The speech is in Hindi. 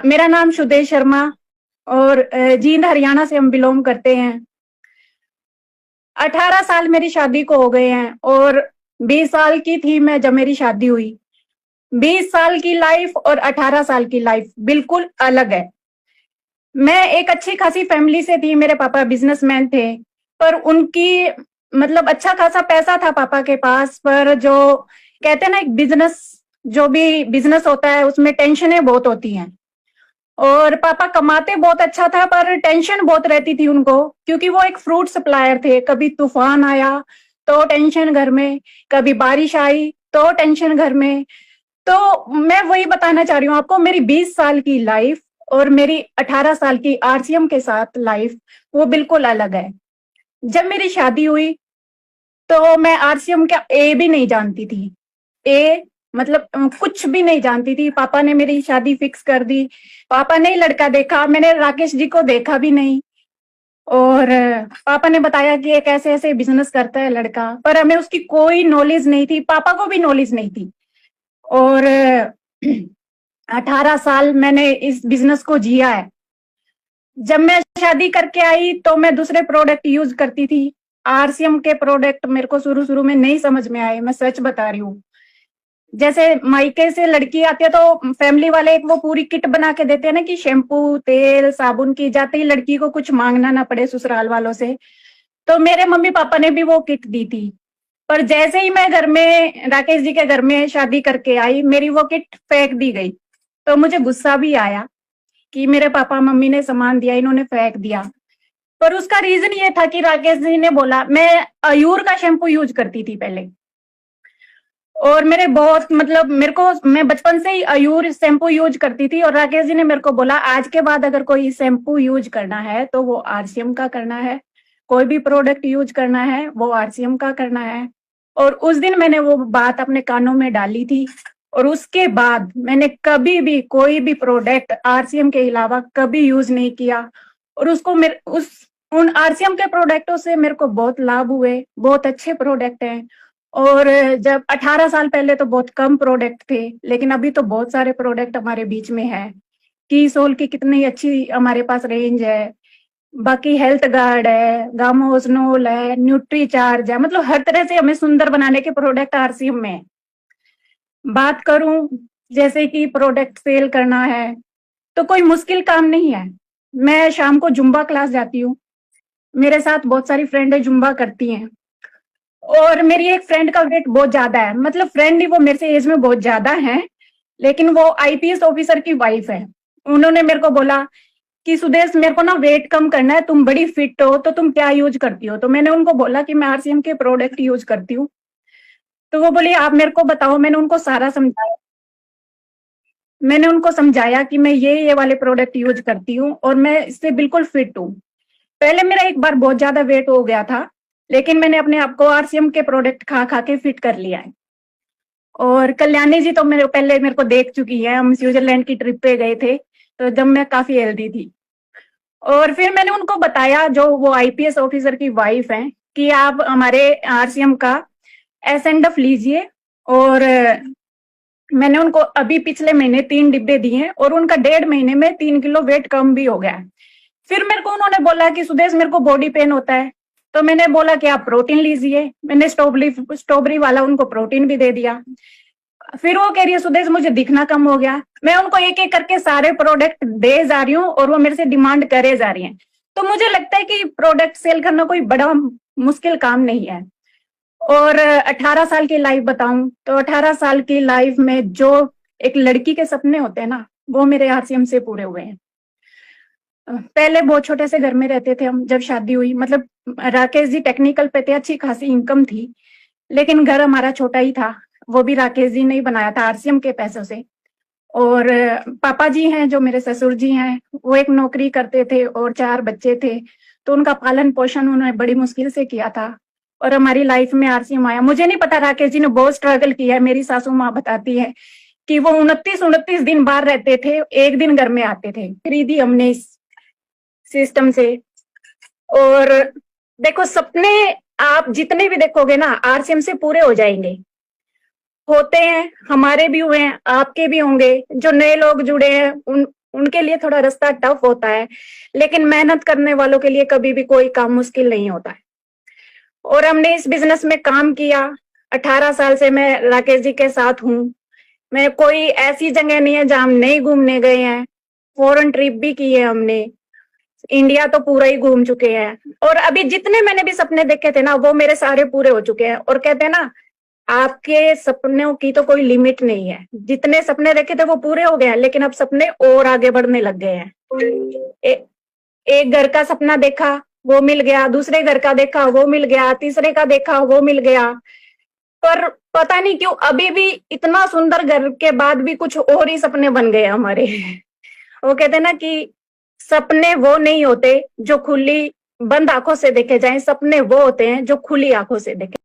मेरा नाम सुदेश शर्मा और जींद हरियाणा से हम बिलोंग करते हैं। 18 साल मेरी शादी को हो गए हैं और 20 साल की थी मैं जब मेरी शादी हुई। 20 साल की लाइफ और 18 साल की लाइफ बिल्कुल अलग है। मैं एक अच्छी खासी फैमिली से थी, मेरे पापा बिजनेसमैन थे, पर उनकी मतलब अच्छा खासा पैसा था पापा के पास, पर जो कहते हैं ना, एक बिजनेस, जो भी बिजनेस होता है उसमें टेंशनें बहुत होती हैं। और पापा कमाते बहुत अच्छा था पर टेंशन बहुत रहती थी उनको, क्योंकि वो एक फ्रूट सप्लायर थे। कभी तूफान आया तो टेंशन घर में, कभी बारिश आई तो टेंशन घर में। तो मैं वही बताना चाह रही हूँ आपको, मेरी 20 साल की लाइफ और मेरी 18 साल की आरसीएम के साथ लाइफ वो बिल्कुल अलग है। जब मेरी शादी हुई तो मैं आरसीएम का ए भी नहीं जानती थी। ए मतलब कुछ भी नहीं जानती थी। पापा ने मेरी शादी फिक्स कर दी। पापा ने ही लड़का देखा, मैंने राकेश जी को देखा भी नहीं। और पापा ने बताया कि एक ऐसे ऐसे बिजनेस करता है लड़का, पर हमें उसकी कोई नॉलेज नहीं थी, पापा को भी नॉलेज नहीं थी। और 18 साल मैंने इस बिजनेस को जिया है। जब मैं शादी करके आई तो मैं दूसरे प्रोडक्ट यूज करती थी। आरसीएम के प्रोडक्ट मेरे को शुरू शुरू में नहीं समझ में आए, मैं सच बता रही हूँ। जैसे मायके से लड़की आती है तो फैमिली वाले एक वो पूरी किट बना के देते हैं ना, कि शैम्पू, तेल, साबुन की, जाते ही लड़की को कुछ मांगना ना पड़े ससुराल वालों से। तो मेरे मम्मी पापा ने भी वो किट दी थी। पर जैसे ही मैं घर में राकेश जी के घर में शादी करके आई, मेरी वो किट फेंक दी गई। तो मुझे गुस्सा भी आया कि मेरे पापा मम्मी ने सामान दिया, इन्होंने फेंक दिया। पर उसका रीजन ये था कि राकेश जी ने बोला, मैं अयूर का शैम्पू यूज करती थी पहले, और मेरे बहुत मतलब मेरे को, मैं बचपन से ही अयूर शैम्पू यूज करती थी। और राकेश जी ने मेरे को बोला, आज के बाद अगर कोई शैम्पू यूज करना है तो वो आरसीएम का करना है, कोई भी प्रोडक्ट यूज करना है वो आरसीएम का करना है। और उस दिन मैंने वो बात अपने कानों में डाली थी, और उसके बाद मैंने कभी भी कोई भी प्रोडक्ट आरसीएम के अलावा कभी यूज नहीं किया। और उसको मेरे उन आरसीएम के प्रोडक्टों से मेरे को बहुत लाभ हुए, बहुत अच्छे प्रोडक्ट हैं। और जब 18 साल पहले तो बहुत कम प्रोडक्ट थे, लेकिन अभी तो बहुत सारे प्रोडक्ट हमारे बीच में है। की सोल की कितनी अच्छी हमारे पास रेंज है, बाकी हेल्थ गार्ड है, गामोजनोल है, न्यूट्री चार्ज है, मतलब हर तरह से हमें सुंदर बनाने के प्रोडक्ट आरसीएम में है। बात करूं जैसे कि प्रोडक्ट सेल करना है तो कोई मुश्किल काम नहीं है। मैं शाम को जुम्बा क्लास जाती हूँ, मेरे साथ बहुत सारी फ्रेंड जुम्बा करती हैं। और मेरी एक फ्रेंड का वेट बहुत ज्यादा है, मतलब फ्रेंड ही, वो मेरे से एज में बहुत ज्यादा है, लेकिन वो आईपीएस ऑफिसर की वाइफ है। उन्होंने मेरे को बोला कि सुदेश, मेरे को ना वेट कम करना है, तुम बड़ी फिट हो तो तुम क्या यूज करती हो? तो मैंने उनको बोला कि मैं आरसीएम के प्रोडक्ट यूज करती हूँ। तो वो बोली, आप मेरे को बताओ। मैंने उनको सारा समझाया, मैंने उनको समझाया कि मैं ये वाले प्रोडक्ट यूज करती हूँ और मैं इससे बिल्कुल फिट हूँ। पहले मेरा एक बार बहुत ज्यादा वेट हो गया था, लेकिन मैंने अपने आप को आरसीएम के प्रोडक्ट खा खा के फिट कर लिया है। और कल्याणी जी तो मेरे को देख चुकी है, हम स्विट्जरलैंड की ट्रिप पे गए थे तो जब मैं काफी हेल्दी थी। और फिर मैंने उनको बताया, जो वो आईपीएस ऑफिसर की वाइफ हैं, कि आप हमारे आरसीएम का एसएनडफ लीजिए। और मैंने उनको अभी पिछले महीने 3 डिब्बे दिए और उनका 1.5 महीने में 3 किलो वेट कम भी हो गया है। फिर मेरे को उन्होंने बोला कि सुदेश, मेरे को बॉडी पेन होता है। तो मैंने बोला कि आप प्रोटीन लीजिए। मैंने स्ट्रॉबेरी वाला उनको प्रोटीन भी दे दिया। फिर वो कह रही है, सुदेश मुझे दिखना कम हो गया। मैं उनको एक एक करके सारे प्रोडक्ट दे जा रही हूँ और वो मेरे से डिमांड करे जा रही हैं। तो मुझे लगता है कि प्रोडक्ट सेल करना कोई बड़ा मुश्किल काम नहीं है। और 18 साल की लाइफ बताऊं तो 18 साल की लाइफ में जो एक लड़की के सपने होते हैं ना, वो मेरे आरसीएम से पूरे हुए हैं। पहले बहुत छोटे से घर में रहते थे हम, जब शादी हुई, मतलब राकेश जी टेक्निकल पे थे, अच्छी खासी इनकम थी, लेकिन घर हमारा छोटा ही था। वो भी राकेश जी ने ही बनाया था आरसीएम के पैसों से। और पापा जी हैं, जो मेरे ससुर जी हैं, वो एक नौकरी करते थे और 4 बच्चे थे, तो उनका पालन पोषण उन्होंने बड़ी मुश्किल से किया था। और हमारी लाइफ में आरसीएम आया। मुझे नहीं पता, राकेश जी ने बहुत स्ट्रगल किया है। मेरी सासू माँ बताती है कि वो 29 दिन बाहर रहते थे, एक दिन घर में आते थे। खरीदी हमने इस सिस्टम से। और देखो, सपने आप जितने भी देखोगे ना, आरसीएम से पूरे हो जाएंगे। होते हैं, हमारे भी हुए हैं, आपके भी होंगे। जो नए लोग जुड़े हैं उनके लिए थोड़ा रास्ता टफ होता है, लेकिन मेहनत करने वालों के लिए कभी भी कोई काम मुश्किल नहीं होता है। और हमने इस बिजनेस में काम किया। 18 साल से मैं राकेश जी के साथ हूँ। मैं कोई ऐसी जगह नहीं है जहां हम नहीं घूमने गए हैं। फॉरेन ट्रिप भी की है हमने। इंडिया तो पूरा ही घूम चुके हैं। और अभी जितने मैंने भी सपने देखे थे ना, वो मेरे सारे पूरे हो चुके हैं। और कहते हैं ना, आपके सपनों की तो कोई लिमिट नहीं है। जितने सपने देखे थे वो पूरे हो गए हैं, लेकिन अब सपने और आगे बढ़ने लग गए हैं। एक घर का सपना देखा, वो मिल गया। दूसरे घर का देखा, वो मिल गया। तीसरे का देखा, वो मिल गया। पर पता नहीं क्यों अभी भी इतना सुंदर घर के बाद भी कुछ और ही सपने बन गए हमारे। वो कहते हैं ना कि सपने वो नहीं होते जो खुली बंद आंखों से देखे जाएं, सपने वो होते हैं जो खुली आंखों से देखे।